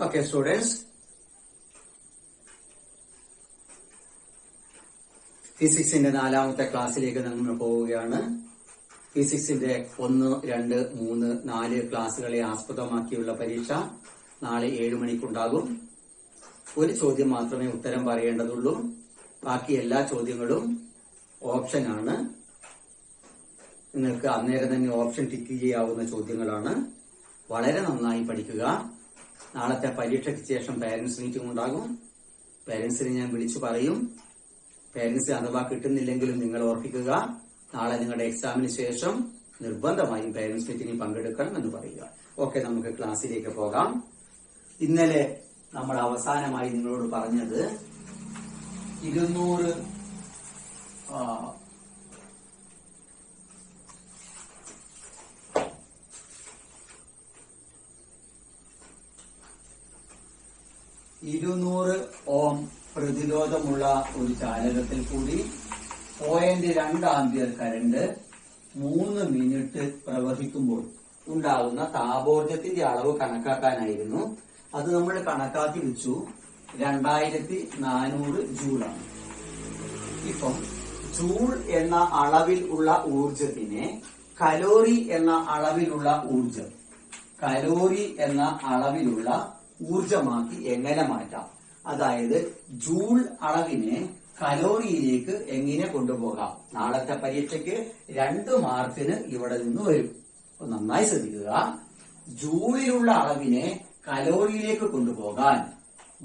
Okay, students. ഫിസിക്സിന്റെ 4ാമത്തെ ക്ലാസ്സിലേക്ക് നമ്മൾ പോവുകയാണ്. ഫിസിക്സിന്റെ 1, 2, 3, 4 ക്ലാസ്സുകളെ ആസ്പദമാക്കിയുള്ള പരീക്ഷ നാളെ 7 മണിക്കുണ്ടാകും. ഒരു ചോദ്യം മാത്രമേ ഉത്തരം പറയേണ്ടതുള്ളൂ. ബാക്കി എല്ലാ ചോദ്യങ്ങളും ഓപ്ഷനാണ്. നിങ്ങൾക്ക് അന്നേരം തന്നെ ഓപ്ഷൻ ടിക്ക് ചെയ്യാവുന്ന ചോദ്യങ്ങളാണ്. വളരെ നന്നായി പഠിക്കുക. നാളത്തെ പരീക്ഷയ്ക്ക് ശേഷം പാരന്റ്സ് മീറ്റിംഗ് ഉണ്ടാകും. പാരന്റ്സിനെ ഞാൻ വിളിച്ചു പറയും. പാരന്റ്സ് അഥവാ കിട്ടുന്നില്ലെങ്കിലും നിങ്ങൾ ഓർപ്പിക്കുക. നാളെ നിങ്ങളുടെ എക്സാമിന് ശേഷം നിർബന്ധമായും പാരന്റ്സ് മീറ്റിംഗിൽ പങ്കെടുക്കണം എന്ന് പറയുക. ഓക്കെ, നമുക്ക് ക്ലാസ്സിലേക്ക് പോകാം. ഇന്നലെ നമ്മൾ അവസാനമായി നിങ്ങളോട് പറഞ്ഞത് 200 ഓം പ്രതിരോധമുള്ള ഒരു ചാലകത്തിൽ കൂടി 0.2 ആംപിയർ കറന്റ് 3 മിനിറ്റ് പ്രവഹിക്കുമ്പോൾ ഉണ്ടാകുന്ന താപോർജ്ജത്തിന്റെ അളവ് കണക്കാക്കാനായിരുന്നു. അത് നമ്മൾ കണക്കാക്കി വെച്ചു. 2400 ജൂളാണ്. ഇപ്പം ജൂൾ എന്ന അളവിൽ ഉള്ള ഊർജത്തിനെ കലോറി എന്ന അളവിലുള്ള ഊർജമാക്കി എങ്ങനെ മാറ്റാം? അതായത് ജൂൾ അളവിനെ കലോറിയിലേക്ക് എങ്ങനെ കൊണ്ടുപോകാം? നാളത്തെ പരീക്ഷയ്ക്ക് 2 മാർക്കിന് ഇവിടെ നിന്ന് വരും. അപ്പൊ നന്നായി ശ്രദ്ധിക്കുക. ജൂളിലുള്ള അളവിനെ കലോറിയിലേക്ക് കൊണ്ടുപോകാൻ,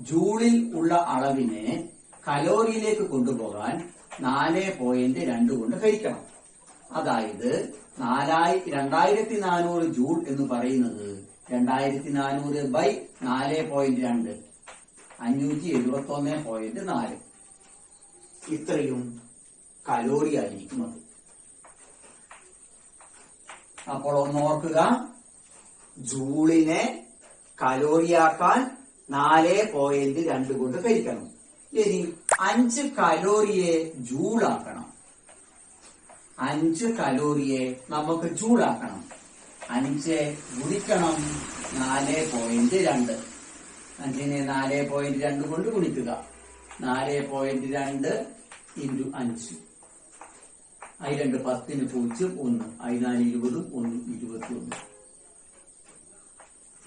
ജൂളിൽ ഉള്ള അളവിനെ കലോറിയിലേക്ക് കൊണ്ടുപോകാൻ 4.2 കൊണ്ട് ഹരിക്കണം. അതായത് 2400 ജൂൾ എന്ന് പറയുന്നത് 2400 ബൈ 4.2 571.4 ഇത്രയും കലോറി ആയിരിക്കും അത്. അപ്പോൾ ഒന്ന് ഓർക്കുക, ജൂളിനെ കലോറിയാക്കാൻ 4.2 കൊണ്ട് ഹരിക്കണം. ഇനി 5 കലോറിയെ ജൂളാക്കണം. 5 കലോറിയെ നമുക്ക് ജൂളാക്കണം. 5 ഗുണിക്കണം 4.2. 5നെ 4.2 കൊണ്ട് ഗുണിക്കുക. 4.2 ഇൻറ്റു 5. 2 10 0 1 4 20 1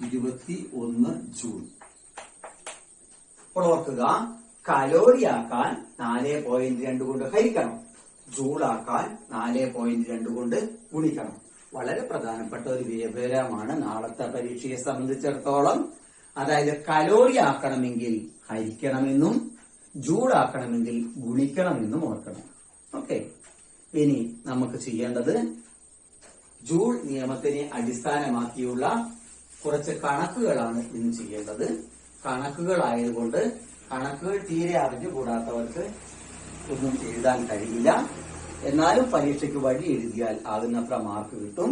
21 ജൂൾ. അപ്പോൾ ഓർക്കുക, കലോറിയാക്കാൻ 4.2 കൊണ്ട് ഹരിക്കണം, ജൂളാക്കാൻ 4.2 കൊണ്ട് ഗുണിക്കണം. വളരെ പ്രധാനപ്പെട്ട ഒരു വിവരമാണ് നാളത്തെ പരീക്ഷയെ സംബന്ധിച്ചിടത്തോളം. അതായത് കലോറി ആക്കണമെങ്കിൽ ഹരിക്കണമെന്നും ജൂളാക്കണമെങ്കിൽ ഗുണിക്കണമെന്നും ഓർക്കണം. ഓക്കെ, ഇനി നമുക്ക് ചെയ്യേണ്ടത് ജൂൾ നിയമത്തിനെ അടിസ്ഥാനമാക്കിയുള്ള കുറച്ച് കണക്കുകളാണ് ഇന്ന് ചെയ്യേണ്ടത്. കണക്കുകളായതുകൊണ്ട് കണക്കുകൾ തീരെ അറിഞ്ഞുകൂടാത്തവർക്ക് ഒന്നും എഴുതാൻ കഴിയില്ല. എന്നാലും പരീക്ഷയ്ക്ക് വഴി എഴുതിയാൽ ആകുന്നത്ര മാർക്ക് കിട്ടും.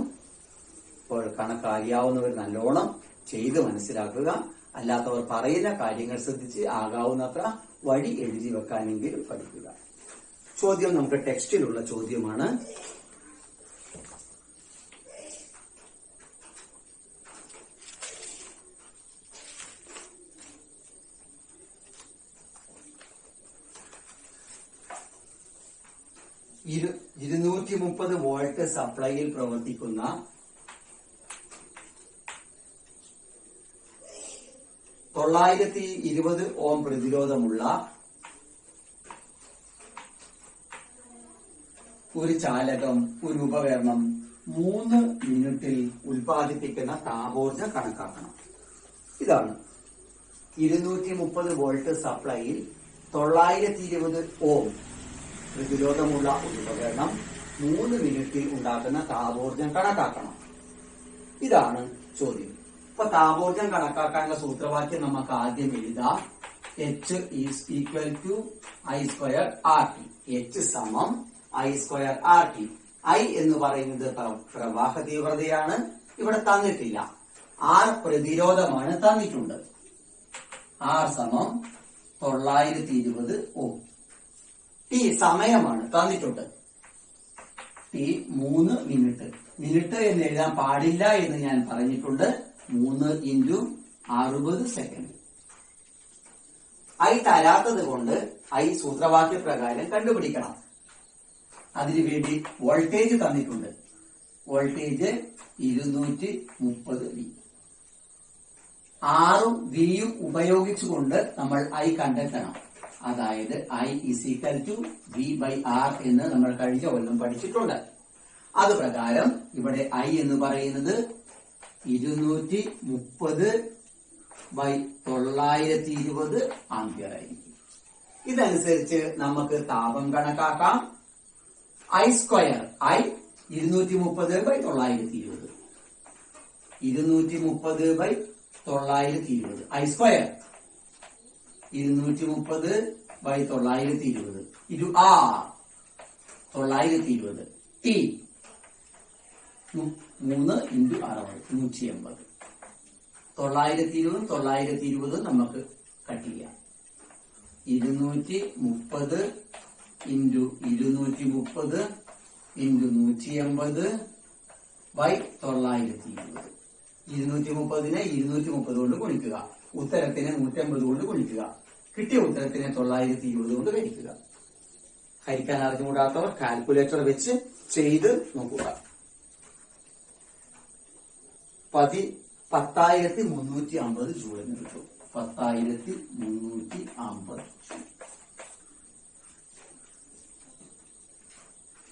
അപ്പോൾ കണക്ക് അറിയാവുന്നവർ നല്ലോണം ചെയ്ത് മനസ്സിലാക്കുക. അല്ലാത്തവർ പറയുന്ന കാര്യങ്ങൾ ശ്രദ്ധിച്ച് ആകാവുന്നത്ര വഴി എഴുതി വെക്കാനെങ്കിലും പഠിക്കുക. ചോദ്യം നമുക്ക് ടെക്സ്റ്റിലുള്ള ചോദ്യമാണ്. ഇത് 230 വോൾട്ട് സപ്ലൈയിൽ പ്രവർത്തിക്കുന്ന 920 ഓം പ്രതിരോധമുള്ള ഒരു ചാലകം, ഒരു ഉപകരണം 3 മിനിറ്റിൽ ഉൽപ്പാദിപ്പിക്കുന്ന താപോർജ്ജം കണക്കാക്കണം. ഇതാണ് 230 വോൾട്ട് സപ്ലൈയിൽ 920 ഓം പ്രതിരോധമുള്ള ഒരു ഉപകരണം 3 മിനിറ്റിൽ ഉണ്ടാക്കുന്ന താപോർജ്ജം കണക്കാക്കണം. ഇതാണ് ചോദ്യം. അപ്പൊ താപോർജ്ജം കണക്കാക്കാനുള്ള സൂത്രവാക്യം നമുക്ക് ആദ്യം എഴുതാം. H is equal to I² RT. H സമം I² RT. I എന്ന് പറയുന്നത് പ്രവാഹ തീവ്രതയാണ്, ഇവിടെ തന്നിട്ടില്ല. R പ്രതിരോധമാണ്, തന്നിട്ടുണ്ട്. R സമം 920 ഓം. T സമയമാണ്, തന്നിട്ടുണ്ട്. T 3 minute. മിനിറ്റ് എന്ന് എഴുതാൻ പാടില്ല എന്ന് ഞാൻ പറഞ്ഞിട്ടുണ്ട്. 3 × 60 സെക്കൻഡ്. ഐ തരാത്തത് കൊണ്ട് ഐ സൂത്രവാക്യ പ്രകാരം കണ്ടുപിടിക്കണം. അതിനുവേണ്ടി വോൾട്ടേജ് തന്നിട്ടുണ്ട്. Voltage 230 V. ആറും വിയും ഉപയോഗിച്ചുകൊണ്ട് നമ്മൾ ഐ കണ്ടെത്തണം. അതായത് ഐ = V/R എന്ന് നമ്മൾ കഴിഞ്ഞ കൊല്ലം പഠിച്ചിട്ടുണ്ട്. അത് പ്രകാരം ഇവിടെ ഐ എന്ന് പറയുന്നത് 230/920 ആംപിയർ ആയിരിക്കും. ഇതനുസരിച്ച് നമുക്ക് താപം കണക്കാക്കാം. I², I 230/920. 230/920. I², 230/920. R 920. T 3 × 60 180. 920 920 നമുക്ക് കട്ട് ചെയ്യാം. 230 × 230 × 180/920. 230നെ 230 കൊണ്ട് ഗുണിക്കുക. ഉത്തരത്തിനെ 150 കൊണ്ട് ഗുണിക്കുക. കിട്ടിയ ഉത്തരത്തിനെ 920 കൊണ്ട് ഹരിക്കുക. ഹരിക്കാൻ അറിഞ്ഞുകൂടാത്തവർ കാൽക്കുലേറ്റർ വെച്ച് ചെയ്ത് നോക്കുക. 10,350 ജൂൾ എന്ന് കിട്ടും. 10,350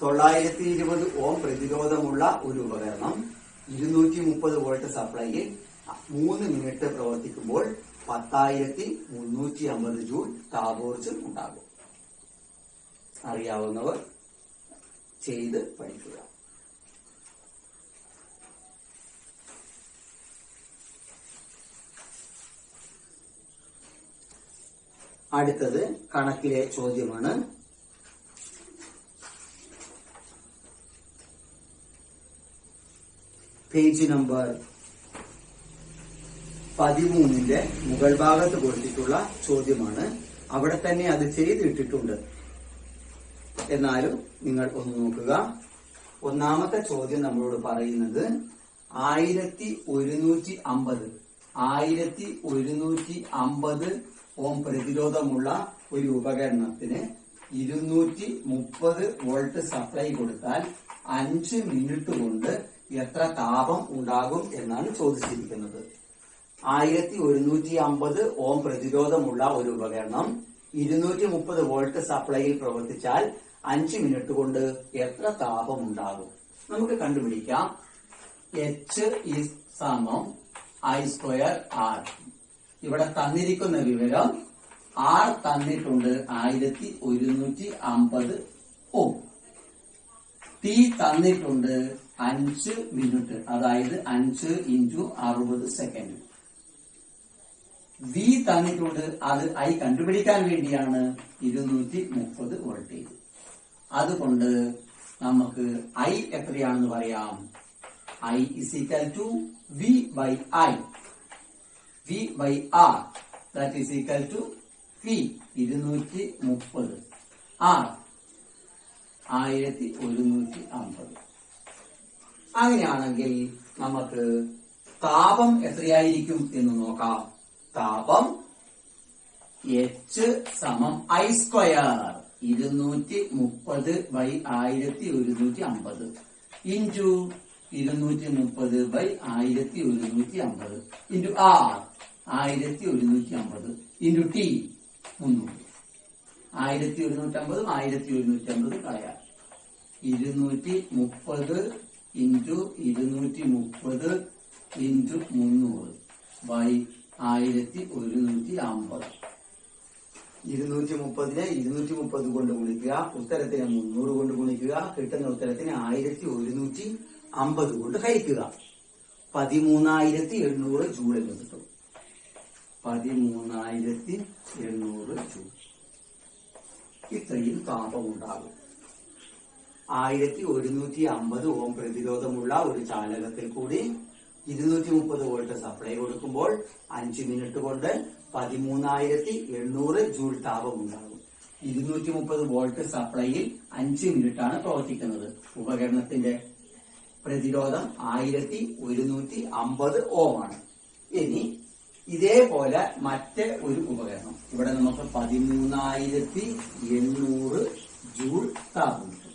920 ഓം പ്രതിരോധമുള്ള ഒരു ഉപകരണം 230 വോൾട്ട് സപ്ലൈയിൽ 3 മിനിറ്റ് പ്രവർത്തിക്കുമ്പോൾ 10,350 ജൂൾ താപോർജ്ജം ഉണ്ടാകും. അറിയാവുന്നവർ ചെയ്ത് പഠിക്കുക. അടുത്തത് കണക്കിലെ ചോദ്യമാണ്. പേജ് നമ്പർ 13ന്റെ മുകൾ ഭാഗത്ത് കൊടുത്തിട്ടുള്ള ചോദ്യമാണ്. അവിടെ തന്നെ അത് ചെയ്തിട്ടിട്ടുണ്ട്. എന്നാലും നിങ്ങൾ ഒന്ന് നോക്കുക. ഒന്നാമത്തെ ചോദ്യം നമ്മളോട് പറയുന്നത് 1150 ഓം പ്രതിരോധമുള്ള ഒരു ഉപകരണത്തിന് 230 വോൾട്ട് സപ്ലൈ കൊടുത്താൽ 5 മിനിറ്റ് കൊണ്ട് എത്ര താപം ഉണ്ടാകും എന്നാണ് ചോദിച്ചിരിക്കുന്നത്. 1150 ഓം പ്രതിരോധമുള്ള ഒരു ഉപകരണം 230 വോൾട്ട് സപ്ലൈയിൽ പ്രവർത്തിച്ചാൽ 5 മിനിറ്റ് കൊണ്ട് എത്ര താപം ഉണ്ടാകും? നമുക്ക് കണ്ടുപിടിക്കാം. H is സമം I²R. ഇവിടെ തന്നിരിക്കുന്ന വിവരം R തന്നിട്ടുണ്ട് 1150 ഓം. T തന്നിട്ടുണ്ട് 5 മിനിറ്റ്, അതായത് 5 × 60 സെക്കൻഡ്. V തന്നിട്ടുണ്ട്, അത് I കണ്ടുപിടിക്കാൻ വേണ്ടിയാണ് 230 വോൾട്ടേജ്. അതുകൊണ്ട് നമുക്ക് I എത്രയാണെന്ന് പറയാം. I = V/I. V/R that is equal to V 230 R 1150. അങ്ങനെയാണെങ്കിൽ നമുക്ക് താപം എത്രയായിരിക്കും എന്ന് നോക്കാം. താപം H സമം I², 230/1150 into 230/1150 into R 1150 into T 300. 1150 1150 കളയാം. 230 ഇൻറ്റു 230 ഇൻറ്റു 300/1150. 230നെ 230 കൊണ്ട് ഗുണിക്കുക. ഉത്തരത്തിനെ 300 കൊണ്ട് ഗുണിക്കുക. കിട്ടുന്ന ഉത്തരത്തിനെ 1150 കൊണ്ട് ഹരിക്കുക. 13,800 ജൂൾ എന്ന് കിട്ടും. 13,800 ജൂൾ. ഇത്രയും താപമുണ്ടാകും. 1150 ഓം പ്രതിരോധമുള്ള ഒരു ചാലകത്തിൽ കൂടി 230 വോൾട്ട് സപ്ലൈ കൊടുക്കുമ്പോൾ 5 മിനിറ്റ് കൊണ്ട് 13,800 ജൂൾ താപമുണ്ടാകും. 230 വോൾട്ട് സപ്ലൈയിൽ 5 മിനിറ്റാണ് പ്രവർത്തിക്കുന്നത്. ഉപകരണത്തിന്റെ പ്രതിരോധം 1150 ഓം ആണ്. ഇനി ഇതേപോലെ മറ്റ് ഒരു ഉപകരണം, ഇവിടെ നമുക്ക് 13,800 ജൂൾ താപം കിട്ടും.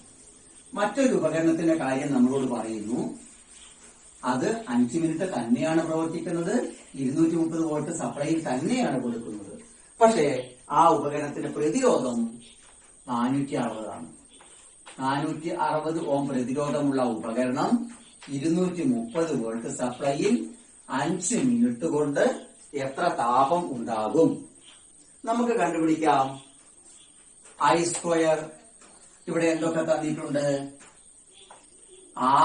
മറ്റൊരു ഉപകരണത്തിന്റെ കാര്യം നമ്മളോട് പറയുന്നു. അത് 5 മിനിറ്റ് തന്നെയാണ് പ്രവർത്തിക്കുന്നത്, 230 വോൾട്ട് സപ്ലൈയിൽ തന്നെയാണ് കൊടുക്കുന്നത്. പക്ഷേ ആ ഉപകരണത്തിന്റെ പ്രതിരോധം 460 ആണ്. 460 ഓം പ്രതിരോധമുള്ള ഉപകരണം 230 വോൾട്ട് സപ്ലൈയിൽ 5 മിനിറ്റ് കൊണ്ട് എത്ര താപം ഉണ്ടാകും? നമുക്ക് കണ്ടുപിടിക്കാം. I², ഇവിടെ എന്തൊക്കെ തന്നിട്ടുണ്ട്?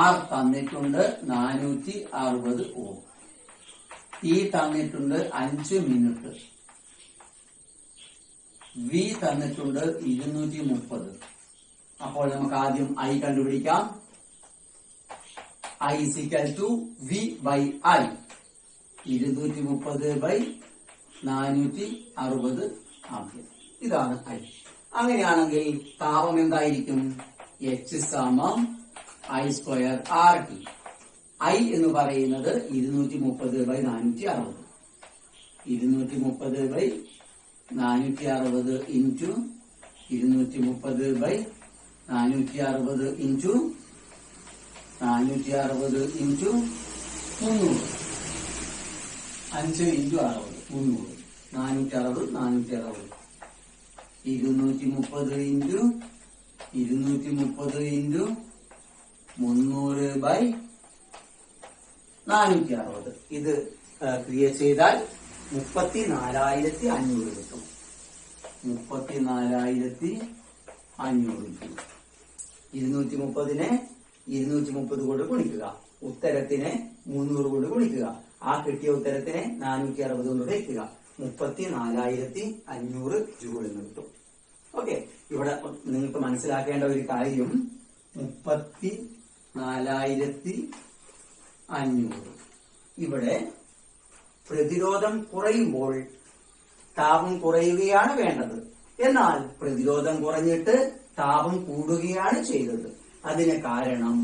R തന്നിട്ടുണ്ട് 460 ഓം. T തന്നിട്ടുണ്ട് 5 മിനിറ്റ്. V തന്നിട്ടുണ്ട് 230. അപ്പോൾ നമുക്ക് ആദ്യം I കണ്ടുപിടിക്കാം. I = V/I. 230/460 ആംപിയർ. ഇതാണ് I. അങ്ങനെയാണെങ്കിൽ താപം എന്തായിരിക്കും? H = I²RT. I എന്ന് പറയുന്നത് 230/460. 230/460 into 230/460 into 460 into 300. 5 into 60 300. 460 460. 230 into 230 into 300/460. ഇത് ക്രിയ ചെയ്താൽ 34,500 കിട്ടും. 34,500 കിട്ടും. 230നെ 230 കൊണ്ട് ഗുണിക്കുക. ഉത്തരത്തിനെ 300 കൊണ്ട് ഗുണിക്കുക. ആ കിട്ടിയ ഉത്തരത്തിനെ 460 കൊണ്ട് വയ്ക്കുക. 34,500 ജൂൾ എന്ന് കിട്ടും. ഓക്കെ, ഇവിടെ നിങ്ങൾക്ക് മനസ്സിലാക്കേണ്ട ഒരു കാര്യം 34,500. ഇവിടെ പ്രതിരോധം കുറയുമ്പോൾ താപം കുറയുകയാണ് വേണ്ടത്. എന്നാൽ പ്രതിരോധം കുറഞ്ഞിട്ട് താപം കൂടുകയാണ് ചെയ്തത്. അതിന് കാരണം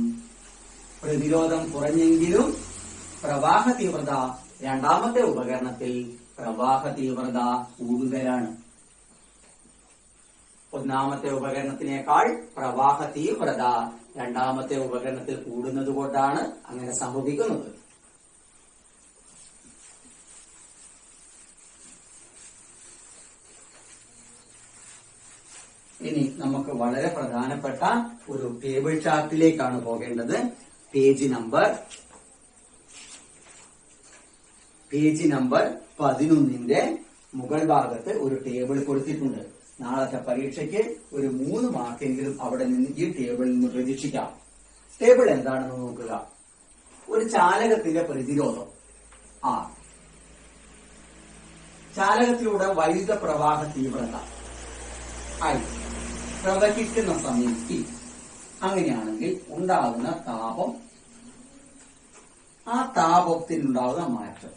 പ്രതിരോധം കുറഞ്ഞെങ്കിലും പ്രവാഹ തീവ്രത രണ്ടാമത്തെ ഉപകരണത്തിൽ പ്രവാഹ തീവ്രത കൂടുതലാണ്. ഒന്നാമത്തെ ഉപകരണത്തിനേക്കാൾ പ്രവാഹ തീവ്രത രണ്ടാമത്തെ ഉപകരണത്തിൽ കൂടുന്നത് കൊണ്ടാണ് അങ്ങനെ സംഭവിക്കുന്നത്. ഇനി നമുക്ക് വളരെ പ്രധാനപ്പെട്ട ഒരു ടേബിൾ ചാർട്ടിലേക്കാണ് പോകേണ്ടത്. പേജ് നമ്പർ 11ന്റെ മുകൾ ഭാഗത്ത് ഒരു ടേബിൾ കൊടുത്തിട്ടുണ്ട്. നാളത്തെ പരീക്ഷയ്ക്ക് ഒരു 3 മാർക്കെങ്കിലും അവിടെ നിന്ന് ഈ ടേബിളിൽ നിന്ന് പ്രതീക്ഷിക്കാം. ടേബിൾ എന്താണെന്ന് നോക്കുക. ഒരു ചാലകത്തിന്റെ പ്രതിരോധം R, ചാലകത്തിലൂടെ വൈദ്യുത പ്രവാഹ തീവ്രത I, പ്രവഹിക്കുന്ന സമയം T. അങ്ങനെയാണെങ്കിൽ ഉണ്ടാകുന്ന താപം, ആ താപത്തിനുണ്ടാകുന്ന മാറ്റം.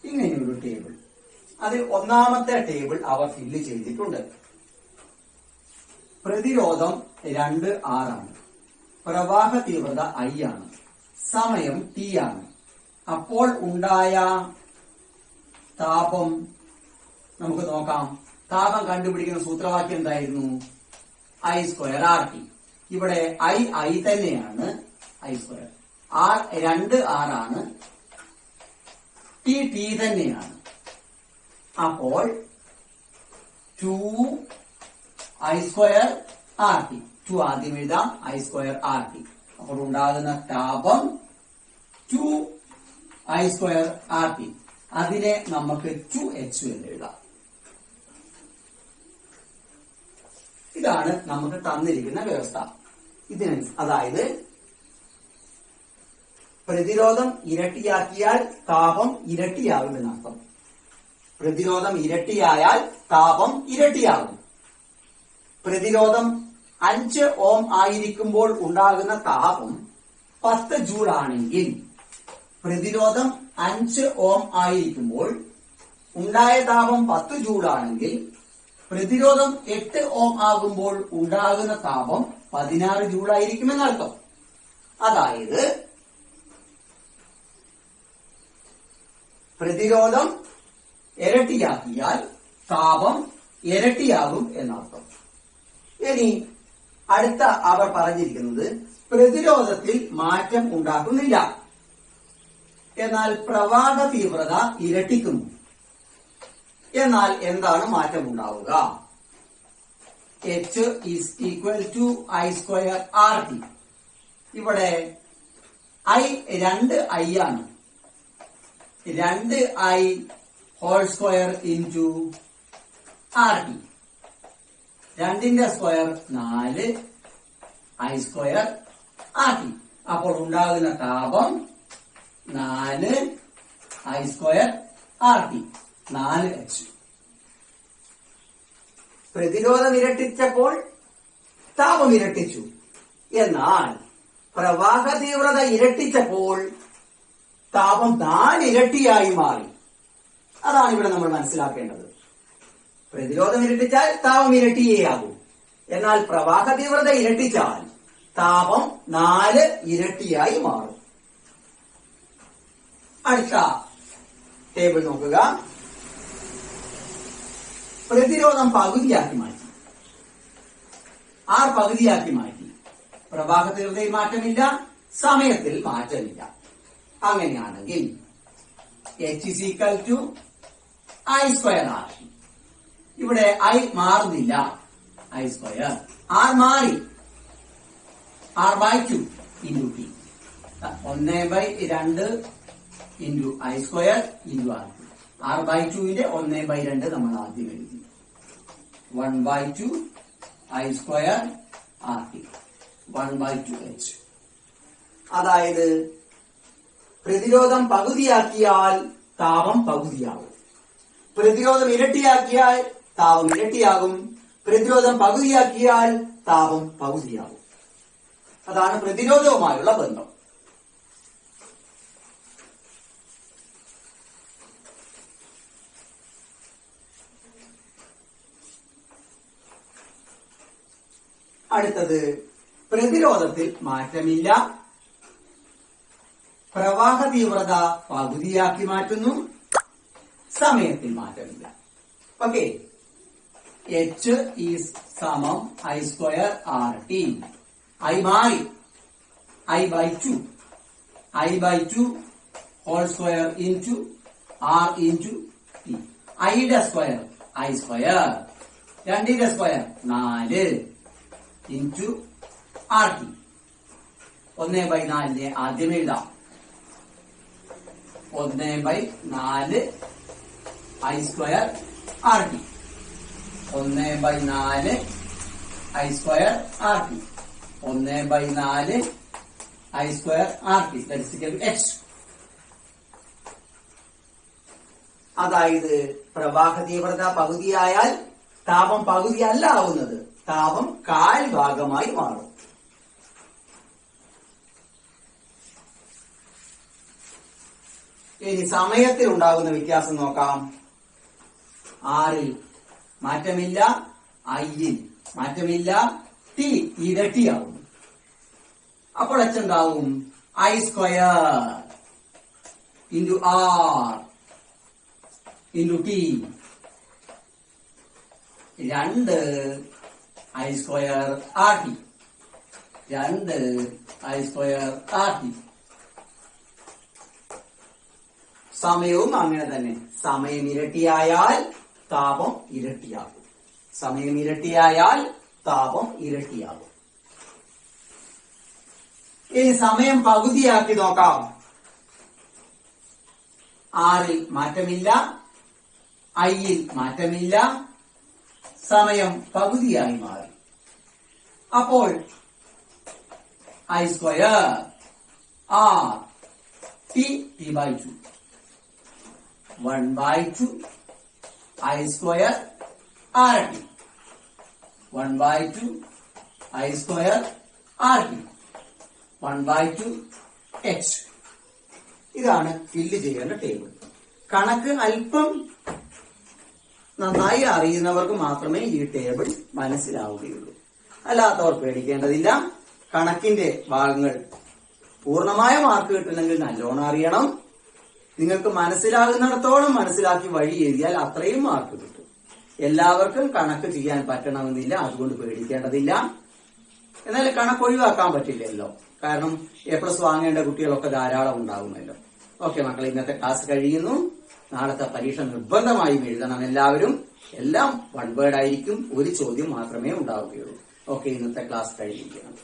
ഇങ്ങനെയൊരു ടേബിൾ. അതിൽ ഒന്നാമത്തെ ടേബിൾ അവർ ഫില്ല് ചെയ്തിട്ടുണ്ട്. പ്രതിരോധം 2R ആണ്. പ്രവാഹ തീവ്രത I ആണ്. സമയം T ആണ്. അപ്പോൾ ഉണ്ടായ താപം നമുക്ക് നോക്കാം. താപം കണ്ടുപിടിക്കുന്ന സൂത്രവാക്യം എന്തായിരുന്നു? I²RT. ഇവിടെ I തന്നെയാണ്. I². R 2R ആണ്. T തന്നെയാണ്. അപ്പോൾ 2I²RT. 2 ആദ്യം എഴുതാം. I²RT. അപ്പോൾ ഉണ്ടാകുന്ന താപം 2I²RT. അതിനെ നമുക്ക് 2H എന്ന് എഴുതാം. ഇതാണ് നമുക്ക് തന്നിരിക്കുന്ന വ്യവസ്ഥ. അതായത് പ്രതിരോധം ഇരട്ടിയാക്കിയാൽ താപം ഇരട്ടിയാകുമെന്നർത്ഥം. പ്രതിരോധം ഇരട്ടിയായാൽ താപം ഇരട്ടിയാകും. പ്രതിരോധം 5 ഓം ആയിരിക്കുമ്പോൾ ഉണ്ടാകുന്ന താപം 10 ജൂൾ ആണെങ്കിൽ പ്രതിരോധം 5 ഓം ആയിരിക്കുമ്പോൾ ഉണ്ടായ താപം 10 ജൂൾ ആണെങ്കിൽ പ്രതിരോധം 8 ഓം ആകുമ്പോൾ ഉണ്ടാകുന്ന താപം 16 ജൂൾ ആയിരിക്കുമെന്നർത്ഥം. അതായത് പ്രതിരോധം ഇരട്ടിയാക്കിയാൽ താപം ഇരട്ടിയാകും എന്നർത്ഥം. ഇനി അടുത്ത അവർ പറഞ്ഞിരിക്കുന്നത് പ്രതിരോധത്തിൽ മാറ്റം ഉണ്ടാക്കുന്നില്ല, എന്നാൽ പ്രവാഹ തീവ്രത ഇരട്ടിക്കുന്നു. എന്നാൽ എന്താണ് മാറ്റം ഉണ്ടാവുക? H is equal to I square RT. ഇവിടെ I 2I ആണ്. 2I whole square into RT. 2ന്റെ സ്ക്വയർ 4 I square RT. അപ്പോൾ ഉണ്ടാകുന്ന താപം 4 I square RT, 4H. പ്രതിരോധം ഇരട്ടിച്ചപ്പോൾ താപം ഇരട്ടിച്ചു. എന്നാൽ പ്രവാഹ തീവ്രത ഇരട്ടിച്ചപ്പോൾ താപം 4 ഇരട്ടിയായി മാറി. അതാണ് ഇവിടെ നമ്മൾ മനസ്സിലാക്കേണ്ടത്. പ്രതിരോധം ഇരട്ടിച്ചാൽ താപം ഇരട്ടിയേയാകൂ. എന്നാൽ പ്രവാഹ തീവ്രത ഇരട്ടിച്ചാൽ താപം 4 ഇരട്ടിയായി മാറും. അടുത്ത ടേബിൾ നോക്കുക. പ്രതിരോധം പകുതിയാക്കി മാറ്റി, R പകുതിയാക്കി മാറ്റി. പ്രവാഹ തീവ്രതയിൽ മാറ്റമില്ല, സമയത്തിൽ മാറ്റമില്ല. അങ്ങനെയാണെങ്കിൽ H is equal to I square R. ഇവിടെ I മാറുന്നില്ല, I square. R മാറി, R/2 into T. 1/2 into I square into R2. R/2ന്റെ 1/2 നമ്മൾ ആദ്യം എഴുതി. 1/2 I square RT, 1/2H. അതായത് പ്രതിരോധം പകുതിയാക്കിയാൽ താപം പകുതിയാകും. പ്രതിരോധം ഇരട്ടിയാക്കിയാൽ താപം ഇരട്ടിയാകും. പ്രതിരോധം പകുതിയാക്കിയാൽ താപം പകുതിയാകും. അതാണ് പ്രതിരോധവുമായുള്ള ബന്ധം. അടുത്തത് പ്രതിരോധത്തിൽ മാറ്റമില്ല, പ്രവാഹ തീവ്രത പകുതിയാക്കി മാറ്റുന്നു, സമയത്തിൽ മാറ്റമില്ല. ഓക്കെ, H is സമം I square RT. I മാറി, I/2. I/2 whole square into R into T. I യുടെ സ്ക്വയർ I square. 2ന്റെ സ്ക്വയർ 4 into RT. 1/4 ആദ്യം എഴുതാം. 1/4 I square RT. 1/4 I square RT. 1/4 I square RT. That is equal to H. അതായത് പ്രവാഹ തീവ്രത പകുതിയായാൽ താപം പകുതിയല്ല ആവുന്നത്, താപം 1/4 ഭാഗമായി മാറും. ഇനി സമയത്തിൽ ഉണ്ടാകുന്ന വ്യത്യാസം നോക്കാം. ആറിൽ മാറ്റമില്ല, ഐയിൽ മാറ്റമില്ല, ടി ഇരട്ടിയാവും. അപ്പോൾ എന്താവും? I square into R into T. 2 I square RT. 2 I square RT. സമയവും അങ്ങനെ തന്നെ. സമയം ഇരട്ടിയായാൽ താപം ഇരട്ടിയാകും. സമയം ഇരട്ടിയായാൽ താപം ഇരട്ടിയാകും. ഇനി സമയം പകുതിയാക്കി നോക്കാം. ആറിൽ മാറ്റമില്ല, ഐയിൽ മാറ്റമില്ല, സമയം പകുതിയായി മാറി. അപ്പോൾ I square R T/2. 1/2 I square RT. 1/2 I square RT. 1/2 H. ഇതാണ് ഫില്ല് ചെയ്യേണ്ട ടേബിൾ. കണക്ക് അല്പം നന്നായി അറിയുന്നവർക്ക് മാത്രമേ ഈ ടേബിൾ മനസ്സിലാവുകയുള്ളൂ. അല്ലാത്തവർ പേടിക്കേണ്ടതില്ല. കണക്കിന്റെ ഭാഗങ്ങൾ പൂർണ്ണമായ മാർക്ക് കിട്ടണമെങ്കിൽ നല്ലോണം അറിയണം. നിങ്ങൾക്ക് മനസ്സിലാകുന്നിടത്തോളം മനസ്സിലാക്കി വഴി എഴുതിയാൽ അത്രയും മാർക്ക് കിട്ടും. എല്ലാവർക്കും കണക്ക് ചെയ്യാൻ പറ്റണമെന്നില്ല, അതുകൊണ്ട് പേടിക്കേണ്ടതില്ല. എന്നാൽ കണക്ക് ഒഴിവാക്കാൻ പറ്റില്ലല്ലോ, കാരണം A+ വാങ്ങേണ്ട കുട്ടികളൊക്കെ ധാരാളം ഉണ്ടാകുമല്ലോ. ഓക്കെ മക്കളെ, ഇന്നത്തെ ക്ലാസ് കഴിയുന്നു. നാളത്തെ പരീക്ഷ നിർബന്ധമായും എഴുതണം എല്ലാവരും. എല്ലാം 1 വേർഡ് ആയിരിക്കും, ഒരു ചോദ്യം മാത്രമേ ഉണ്ടാവുകയുള്ളൂ. ഓക്കെ, ഇന്നത്തെ ക്ലാസ് കഴിഞ്ഞിരിക്കണം.